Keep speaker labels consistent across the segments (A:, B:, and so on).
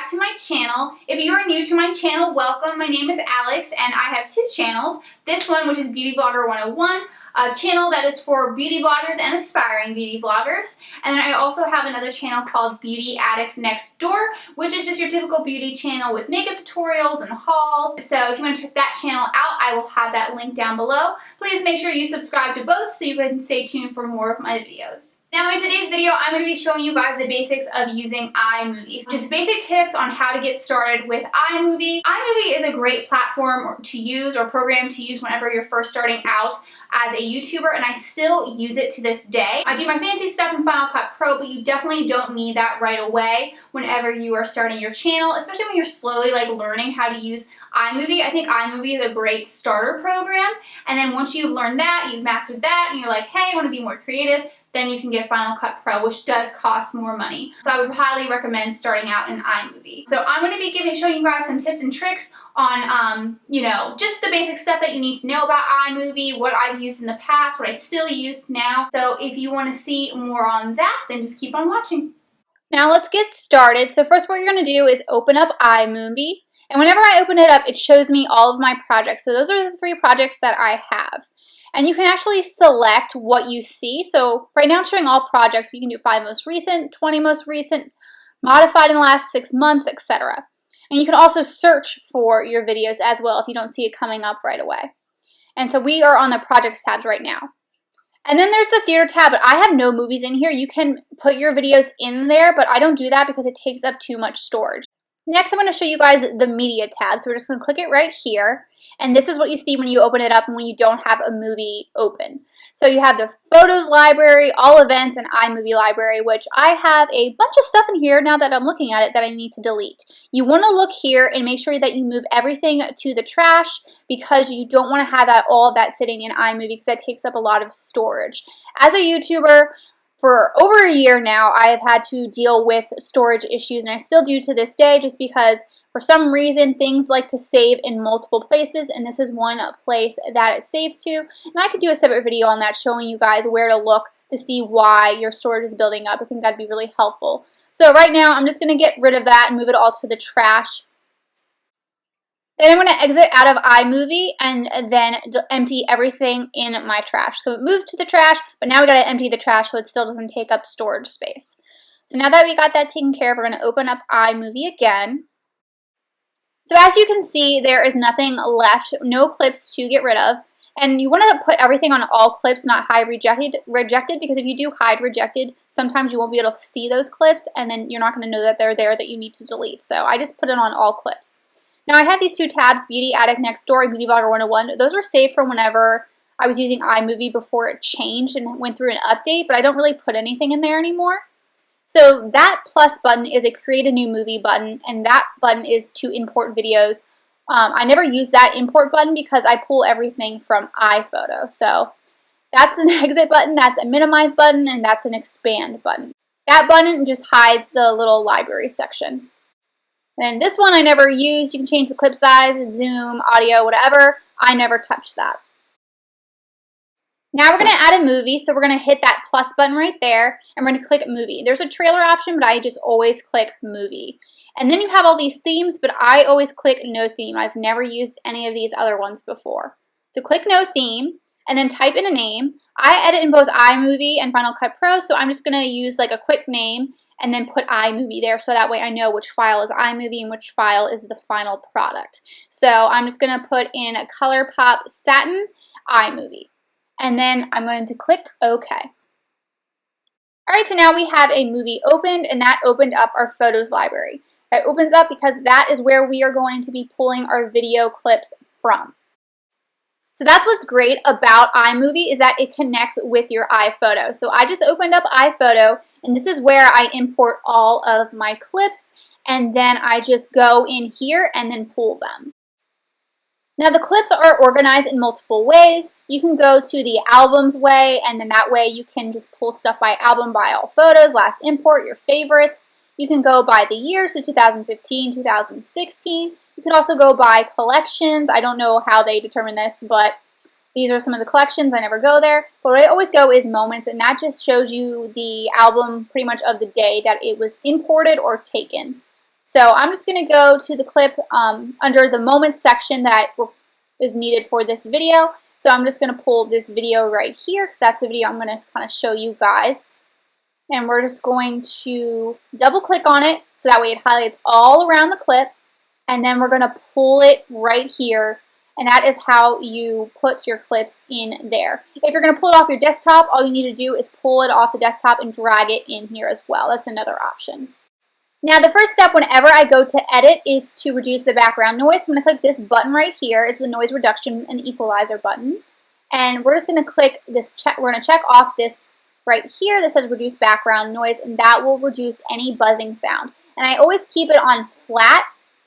A: back to my channel. If you are new to my channel, welcome. My name is Alex and I have two channels. This one, which is Beauty Blogger 101, a channel that is for beauty bloggers and aspiring beauty bloggers. And then I also have another channel called Beauty Addict Next Door, which is just your typical beauty channel with makeup tutorials and hauls. So if you want to check that channel out, I will have that link down below. Please make sure you subscribe to both so you can stay tuned for more of my videos. Now in today's video, I'm going to be showing you guys the basics of using iMovie. Just basic tips on how to get started with iMovie. iMovie is a great platform to use or program to use whenever you're first starting out as a YouTuber, and I still use it to this day. I do my fancy stuff in Final Cut Pro, but you definitely don't need that right away whenever you are starting your channel, especially when you're slowly learning how to use iMovie. I think iMovie is a great starter program, and then once you've learned that, you've mastered that, and you're like, hey, I want to be more creative, then you can get Final Cut Pro, which does cost more money. So I would highly recommend starting out in iMovie. So I'm going to be showing you guys some tips and tricks on, just the basic stuff that you need to know about iMovie, what I've used in the past, what I still use now. So if you want to see more on that, then just keep on watching. Now let's get started. So first what you're going to do is open up iMovie. And whenever I open it up, it shows me all of my projects. So those are the 3 projects that I have. And you can actually select what you see. So right now it's showing all projects. We can do 5 most recent, 20 most recent, modified in the last 6 months, etc. And you can also search for your videos as well if you don't see it coming up right away. And so we are on the projects tabs right now. And then there's the theater tab, but I have no movies in here. You can put your videos in there, but I don't do that because it takes up too much storage. Next, I'm going to show you guys the media tab. So we're just going to click it right here. And this is what you see when you open it up and when you don't have a movie open. So you have the photos library, all events, and iMovie library, which I have a bunch of stuff in here now that I'm looking at it that I need to delete. You want to look here and make sure that you move everything to the trash because you don't want to have all of that sitting in iMovie because that takes up a lot of storage. As a YouTuber, for over a year now, I have had to deal with storage issues, and I still do to this day just because for some reason, things like to save in multiple places, and this is one place that it saves to. And I could do a separate video on that showing you guys where to look to see why your storage is building up. I think that'd be really helpful. So right now, I'm just going to get rid of that and move it all to the trash. Then I'm going to exit out of iMovie and then empty everything in my trash. So it moved to the trash, but now we got to empty the trash so it still doesn't take up storage space. So now that we got that taken care of, we're going to open up iMovie again. So as you can see, there is nothing left, no clips to get rid of. And you want to put everything on all clips, not hide rejected, because if you do hide rejected, sometimes you won't be able to see those clips, and then you're not going to know that they're there that you need to delete. So I just put it on all clips. Now I have these 2 tabs, Beauty Addict Next Door and Beauty Blogger 101. Those were saved from whenever I was using iMovie before it changed and went through an update, but I don't really put anything in there anymore. So that plus button is a create a new movie button, and that button is to import videos. I never use that import button because I pull everything from iPhoto. So that's an exit button, that's a minimize button, and that's an expand button. That button just hides the little library section. And this one I never use. You can change the clip size, zoom, audio, whatever. I never touch that. Now we're going to add a movie, so we're going to hit that plus button right there, and we're going to click movie. There's a trailer option, but I just always click movie. And then you have all these themes, but I always click no theme. I've never used any of these other ones before. So click no theme, and then type in a name. I edit in both iMovie and Final Cut Pro, so I'm just going to use a quick name and then put iMovie there, so that way I know which file is iMovie and which file is the final product. So I'm just going to put in a ColourPop Satin iMovie. And then I'm going to click OK. Alright, so now we have a movie opened, and that opened up our photos library. That opens up because that is where we are going to be pulling our video clips from. So that's what's great about iMovie is that it connects with your iPhoto. So I just opened up iPhoto, and this is where I import all of my clips, and then I just go in here and then pull them. Now the clips are organized in multiple ways. You can go to the albums way, and then that way you can just pull stuff by album, by all photos, last import, your favorites. You can go by the years, so 2015, 2016. You can also go by collections. I don't know how they determine this, but these are some of the collections. I never go there. But what I always go is moments, and that just shows you the album pretty much of the day that it was imported or taken. So I'm just going to go to the clip under the moments section that is needed for this video. So I'm just going to pull this video right here because that's the video I'm going to kind of show you guys. And we're just going to double click on it so that way it highlights all around the clip. And then we're going to pull it right here. And that is how you put your clips in there. If you're going to pull it off your desktop, all you need to do is pull it off the desktop and drag it in here as well. That's another option. Now the first step whenever I go to edit is to reduce the background noise. So I'm going to click this button right here. It's the noise reduction and equalizer button. And we're just going to click this check. We're going to check off this right here that says reduce background noise, and that will reduce any buzzing sound. And I always keep it on flat.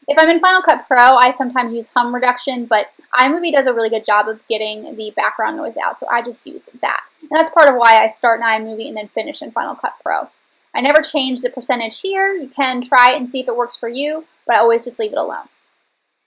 A: If I'm in Final Cut Pro, I sometimes use hum reduction, but iMovie does a really good job of getting the background noise out, so I just use that. And that's part of why I start in iMovie and then finish in Final Cut Pro. I never change the percentage here. You can try it and see if it works for you, but I always just leave it alone.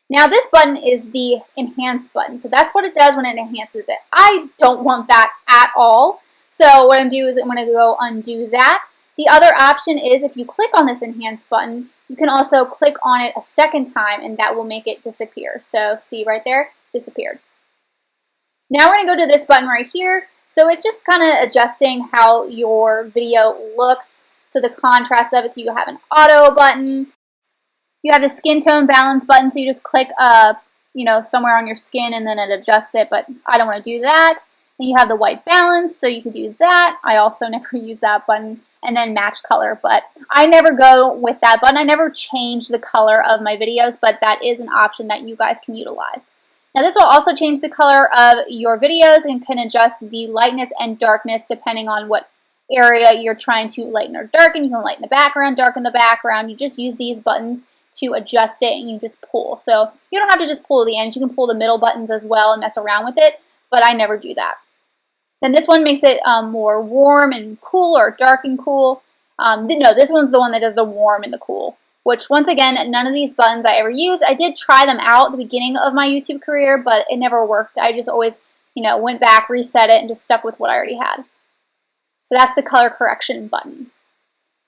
A: Now this button is the Enhance button, so that's what it does when it enhances it. I don't want that at all, so what I'm going to do is I'm going to go undo that. The other option is if you click on this Enhance button, you can also click on it a second time and that will make it disappear. So see right there, disappeared. Now we're going to go to this button right here. So it's just kind of adjusting how your video looks. So the contrast of it, so you have an auto button. You have the skin tone balance button, so you just click somewhere on your skin and then it adjusts it, but I don't want to do that. Then you have the white balance, so you can do that. I also never use that button. And then match color, but I never go with that button. I never change the color of my videos, but that is an option that you guys can utilize. Now this will also change the color of your videos and can adjust the lightness and darkness depending on what area you're trying to lighten or darken. You can lighten the background, darken the background. You just use these buttons to adjust it and you just pull. So you don't have to just pull the ends. You can pull the middle buttons as well and mess around with it, but I never do that. Then this one makes it more warm and cool or dark and cool. No, this one's the one that does the warm and the cool, which once again, none of these buttons I ever use. I did try them out at the beginning of my YouTube career, but it never worked. I just always, went back, reset it, and just stuck with what I already had. So that's the color correction button.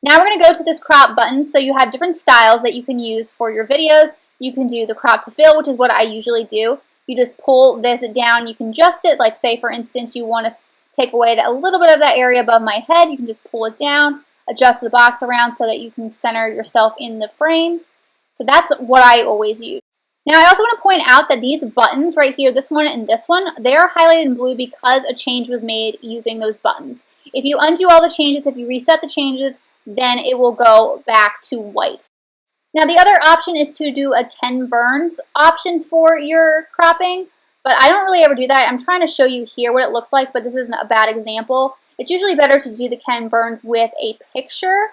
A: Now we're going to go to this crop button. So you have different styles that you can use for your videos. You can do the crop to fill, which is what I usually do. You just pull this down. You can adjust it, like say for instance you want to take away a little bit of that area above my head. You can just pull it down, adjust the box around so that you can center yourself in the frame. So that's what I always use. Now I also want to point out that these buttons right here, this one and this one, they are highlighted in blue because a change was made using those buttons. If you undo all the changes, if you reset the changes, then it will go back to white. Now the other option is to do a Ken Burns option for your cropping, but I don't really ever do that. I'm trying to show you here what it looks like, but this isn't a bad example. It's usually better to do the Ken Burns with a picture,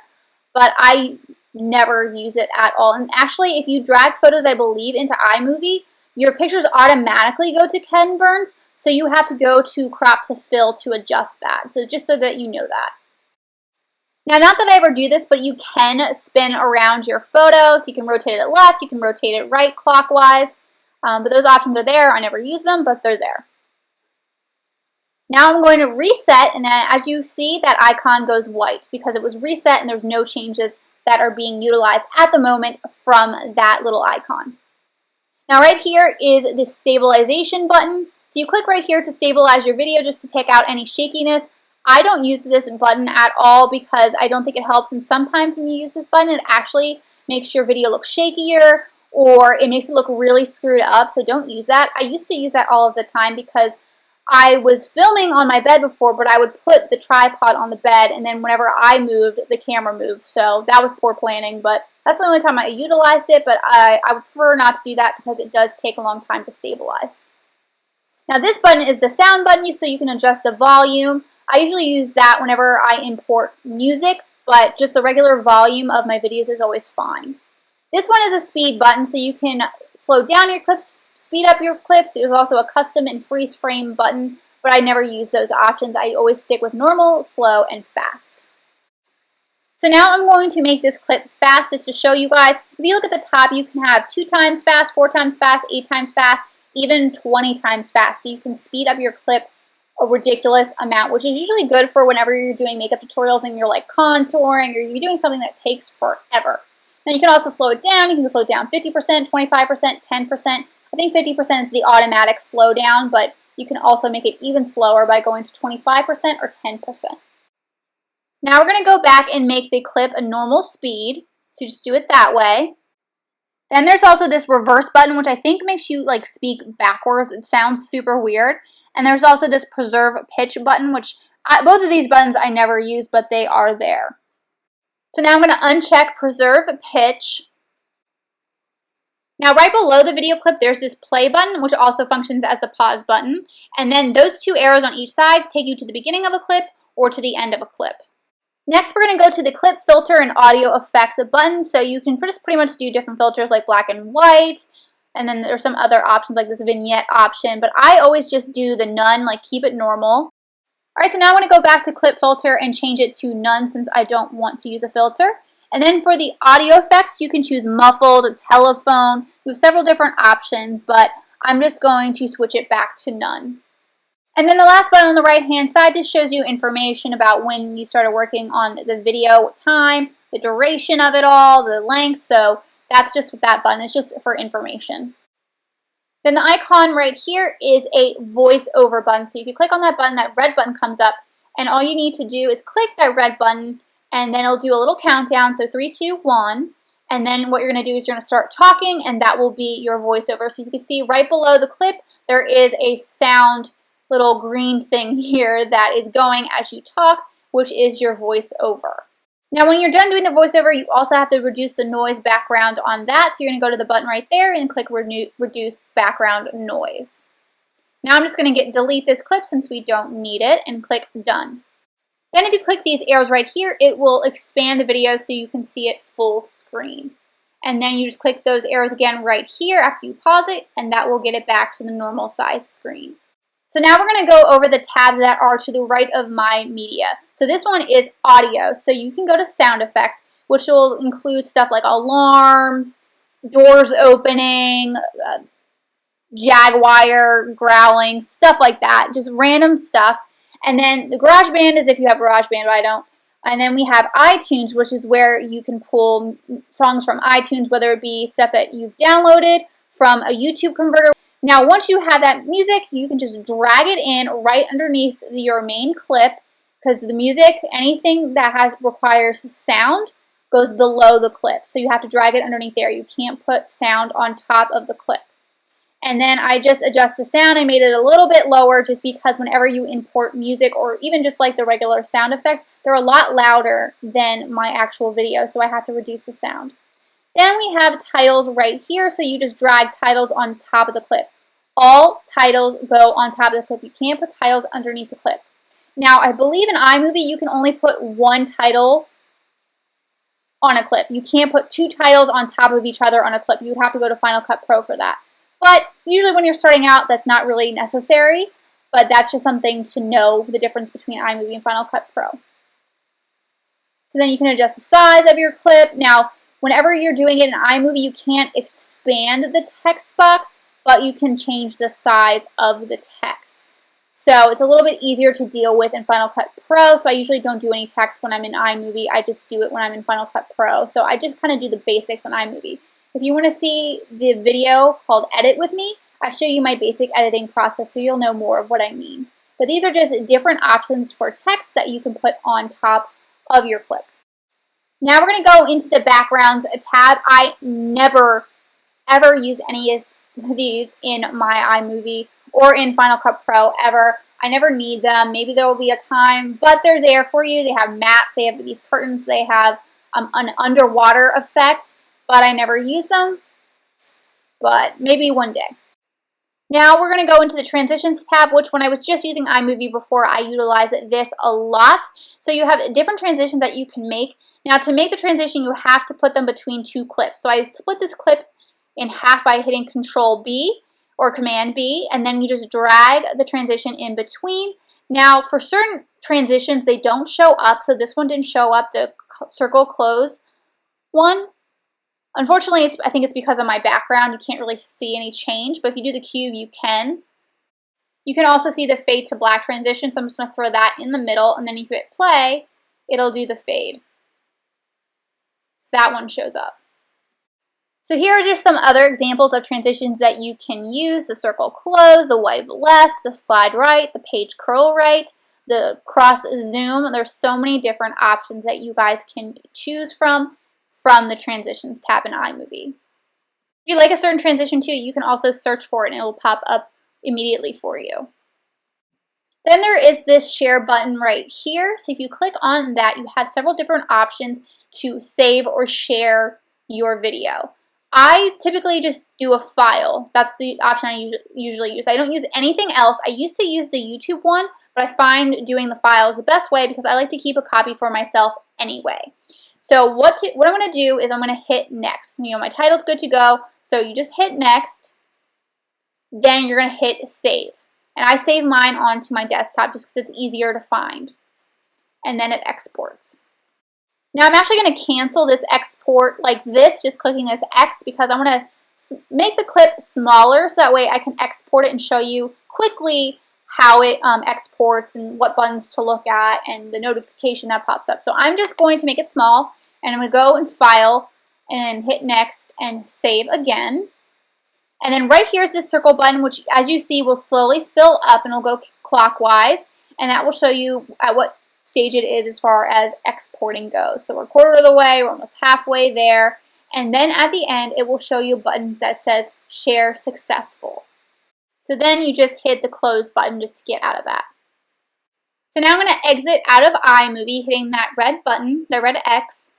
A: but I never use it at all. And actually, if you drag photos, I believe, into iMovie, your pictures automatically go to Ken Burns, so you have to go to crop to fill to adjust that. So just so that you know that. Now, not that I ever do this, but you can spin around your photo. So you can rotate it left, you can rotate it right clockwise. But those options are there. I never use them, but they're there. Now I'm going to reset, and then as you see, that icon goes white because it was reset and there's no changes that are being utilized at the moment from that little icon. Now right here is the stabilization button. So you click right here to stabilize your video just to take out any shakiness. I don't use this button at all because I don't think it helps, and sometimes when you use this button it actually makes your video look shakier or it makes it look really screwed up, so don't use that. I used to use that all of the time because I was filming on my bed before, but I would put the tripod on the bed and then whenever I moved, the camera moved, so that was poor planning, but that's the only time I utilized it, but I would prefer not to do that because it does take a long time to stabilize. Now this button is the sound button, so you can adjust the volume. I usually use that whenever I import music, but just the regular volume of my videos is always fine. This one is a speed button, so you can slow down your clips, speed up your clips. There's also a custom and freeze frame button, but I never use those options. I always stick with normal, slow, and fast. So now I'm going to make this clip fast just to show you guys. If you look at the top, you can have 2 times fast, 4 times fast, 8 times fast, even 20 times fast. So you can speed up your clip a ridiculous amount, which is usually good for whenever you're doing makeup tutorials and you're like contouring or you're doing something that takes forever. Now you can also slow it down. You can slow it down 50%, 25%, 10%. I think 50% is the automatic slowdown, but you can also make it even slower by going to 25% or 10%. Now we're going to go back and make the clip a normal speed. So just do it that way. Then there's also this reverse button, which I think makes you like speak backwards. It sounds super weird. And there's also this preserve pitch button, which both of these buttons I never use, but they are there. So now I'm going to uncheck preserve pitch. Now right below the video clip, there's this play button, which also functions as the pause button. And then those two arrows on each side take you to the beginning of a clip or to the end of a clip. Next, we're going to go to the clip filter and audio effects button. So you can just pretty much do different filters like black and white. And then there's some other options like this vignette option. But I always just do the none, like keep it normal. Alright, so now I'm going to go back to clip filter and change it to none since I don't want to use a filter. And then for the audio effects, you can choose muffled, telephone. You have several different options, but I'm just going to switch it back to none. And then the last button on the right-hand side just shows you information about when you started working on the video, what time, the duration of it all, the length. So that's just what that button is, just for information. Then the icon right here is a voiceover button. So if you click on that button, that red button comes up, and all you need to do is click that red button, and then it'll do a little countdown. So 3, 2, 1. And then what you're going to do is you're going to start talking, and that will be your voiceover. So you can see right below the clip, there is a sound little green thing here that is going as you talk, which is your voiceover. Now when you're done doing the voiceover, you also have to reduce the noise background on that. So you're going to go to the button right there and click reduce background noise. Now I'm just going to delete this clip since we don't need it, and click done. Then if you click these arrows right here, it will expand the video so you can see it full screen. And then you just click those arrows again right here after you pause it, and that will get it back to the normal size screen. So now we're going to go over the tabs that are to the right of my media. So this one is audio. So you can go to sound effects, which will include stuff like alarms, doors opening, jaguar growling, stuff like that, just random stuff. And then the GarageBand is if you have GarageBand, but I don't. And then we have iTunes, which is where you can pull songs from iTunes, whether it be stuff that you've downloaded from a YouTube converter. Now, once you have that music, you can just drag it in right underneath your main clip, because the music, anything that requires sound, goes below the clip. So you have to drag it underneath there. You can't put sound on top of the clip. And then I just adjust the sound. I made it a little bit lower just because whenever you import music or even just like the regular sound effects, they're a lot louder than my actual video, so I have to reduce the sound. Then we have titles right here, so you just drag titles on top of the clip. All titles go on top of the clip. You can't put titles underneath the clip. Now, I believe in iMovie you can only put one title on a clip. You can't put two titles on top of each other on a clip. You would have to go to Final Cut Pro for that. But usually when you're starting out, that's not really necessary, but that's just something to know the difference between iMovie and Final Cut Pro. So then you can adjust the size of your clip. Now, whenever you're doing it in iMovie, you can't expand the text box, but you can change the size of the text. So it's a little bit easier to deal with in Final Cut Pro, so I usually don't do any text when I'm in iMovie. I just do it when I'm in Final Cut Pro. So I just kind of do the basics in iMovie. If you want to see the video called Edit with me, I show you my basic editing process so you'll know more of what I mean. But these are just different options for text that you can put on top of your clip. Now we're going to go into the backgrounds tab. I never, ever use any of these in my iMovie or in Final Cut Pro ever. I never need them. Maybe there will be a time, but they're there for you. They have maps, they have these curtains, they have an underwater effect, but I never use them, but maybe one day. Now we're going to go into the transitions tab, which when I was just using iMovie before, I utilized this a lot. So you have different transitions that you can make. Now to make the transition, you have to put them between two clips. So I split this clip in half by hitting Control B or Command B, and then you just drag the transition in between. Now for certain transitions, they don't show up. So this one didn't show up, the circle close one. Unfortunately, I think it's because of my background. You can't really see any change, but if you do the cube, you can. You can also see the fade to black transition, so I'm just going to throw that in the middle, and then if you hit play, it'll do the fade. So that one shows up. So here are just some other examples of transitions that you can use: the circle close, the wipe left, the slide right, the page curl right, the cross zoom. There's so many different options that you guys can choose from the transitions tab in iMovie. If you like a certain transition too, you can also search for it and it will pop up immediately for you. Then there is this share button right here. So if you click on that, you have several different options to save or share your video. I typically just do a file. That's the option I usually use. I don't use anything else. I used to use the YouTube one, but I find doing the file is the best way because I like to keep a copy for myself anyway. So what I'm going to do is I'm going to hit next. You know, my title's good to go, so you just hit next. Then you're going to hit save. And I save mine onto my desktop just because it's easier to find. And then it exports. Now I'm actually going to cancel this export like this, just clicking this X, because I want to make the clip smaller so that way I can export it and show you quickly how it exports and what buttons to look at and the notification that pops up. So I'm just going to make it small, and I'm going to go and file and hit next and save again. And then right here is this circle button, which as you see will slowly fill up and it'll go clockwise, and that will show you at what stage it is as far as exporting goes. So we're a quarter of the way, we're almost halfway there, and then at the end it will show you buttons that says share successful. So then you just hit the close button just to get out of that. So now I'm going to exit out of iMovie, hitting that red button, the red X,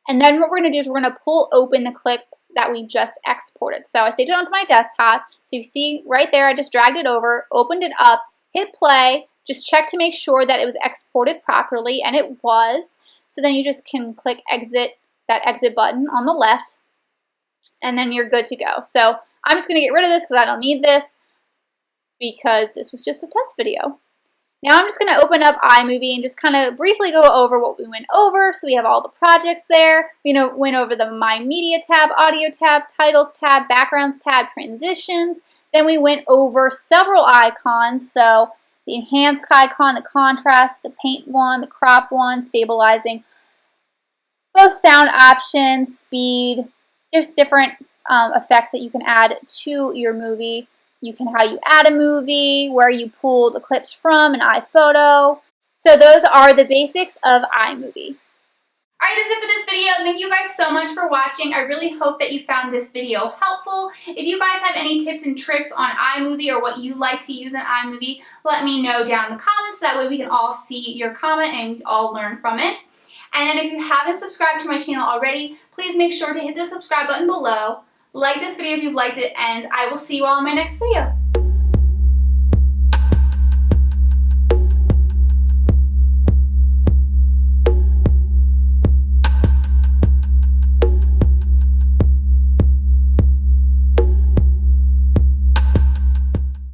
A: and then what we're going to do is we're going to pull open the clip that we just exported. So I saved it onto my desktop. So you see right there, I just dragged it over, opened it up, hit play, just check to make sure that it was exported properly, and it was. So then you just can click exit, that exit button on the left, and then you're good to go. So I'm just going to get rid of this because I don't need this, because this was just a test video. Now I'm just going to open up iMovie and just kind of briefly go over what we went over. So we have all the projects there. We went over the My Media tab, Audio tab, Titles tab, Backgrounds tab, Transitions. Then we went over several icons. So the Enhanced icon, the Contrast, the Paint one, the Crop one, Stabilizing, both sound options, speed. There's different effects that you can add to your movie. How you add a movie, where you pull the clips from, an iPhoto. So those are the basics of iMovie. Alright, that's it for this video. Thank you guys so much for watching. I really hope that you found this video helpful. If you guys have any tips and tricks on iMovie or what you like to use in iMovie, let me know down in the comments. That way we can all see your comment and we all learn from it. And then if you haven't subscribed to my channel already, please make sure to hit the subscribe button below. Like this video if you've liked it, and I will see you all in my next video.